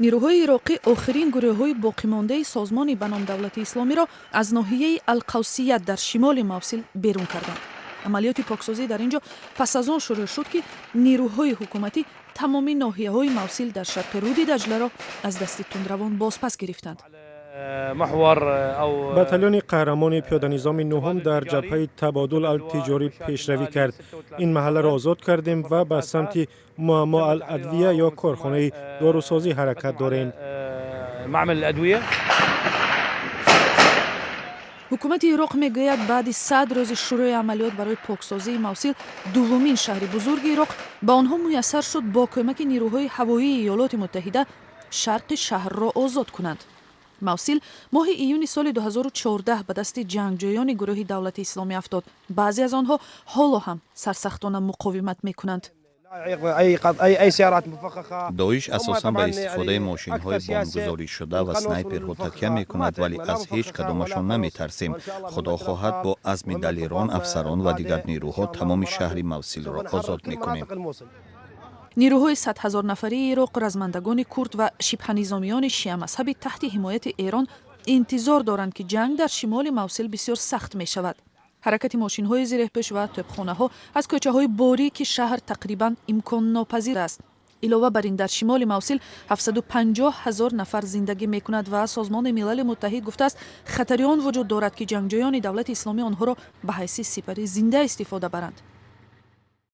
نیروهای عراقی آخرین گروه‌های باقی‌مانده سازمان به نام دولت اسلامی را از ناحیه القوسیه در شمال موصل بیرون کردند. عملیات پاکسازی در اینجا پس از آن شروع شد که نیروهای حکومتی تمام ناحیه‌های موصل در شرق رود دجله را از دست تندروان بازپس گرفتند. بتالون قهرمان پیاده نظام نهم در جبهه تبادل التجاری پیشروی کرد. این محله را آزاد کردیم و به سمت معما الادویه یا کارخانه داروسازی حرکت داریم. معمل الادویه. حکومت عراق میگوید بعد 100 روز شروع عملیات برای پاکسازی موصل، دومین شهر بزرگ عراق، به آنها میسر شد با کمک نیروهای هوایی ایالات متحده شرق شهر را آزاد کنند. موصل ماه ایون سال 2014 به دست جنگجویان گروه دولت اسلامی افتاد. بعضی از آنها حالا هم سرسختانه مقاومت میکنند. داعش اساساً با استفاده ماشین‌های بمبگذاری شده و اسنایپرها تکیه می‌کند، ولی از هیچ کدامشان نمی‌ترسیم. خدا خواهد با عزم دلیران، افسران و دیگر نیروها تمام شهر موصل را آزاد می‌کنیم. نیروهای 100,000 نفری عراق، رزمندگان کرد و شبه نظامیان شیعه مذهبی تحت حمایت ایران انتظار دارند که جنگ در شمال موصل بسیار سخت می شود. حرکت ماشین‌های زیره‌پوش و توپخانه‌ها از کوچه‌های باریک شهر تقریباً امکان ناپذیر است. علاوه بر این در شمال موصل 750,000 نفر زندگی می‌کند و سازمان ملل متحد گفته است خطری آن وجود دارد که جنگجویان دولت اسلامی آنها را به حیث سپر زنده استفاده برند.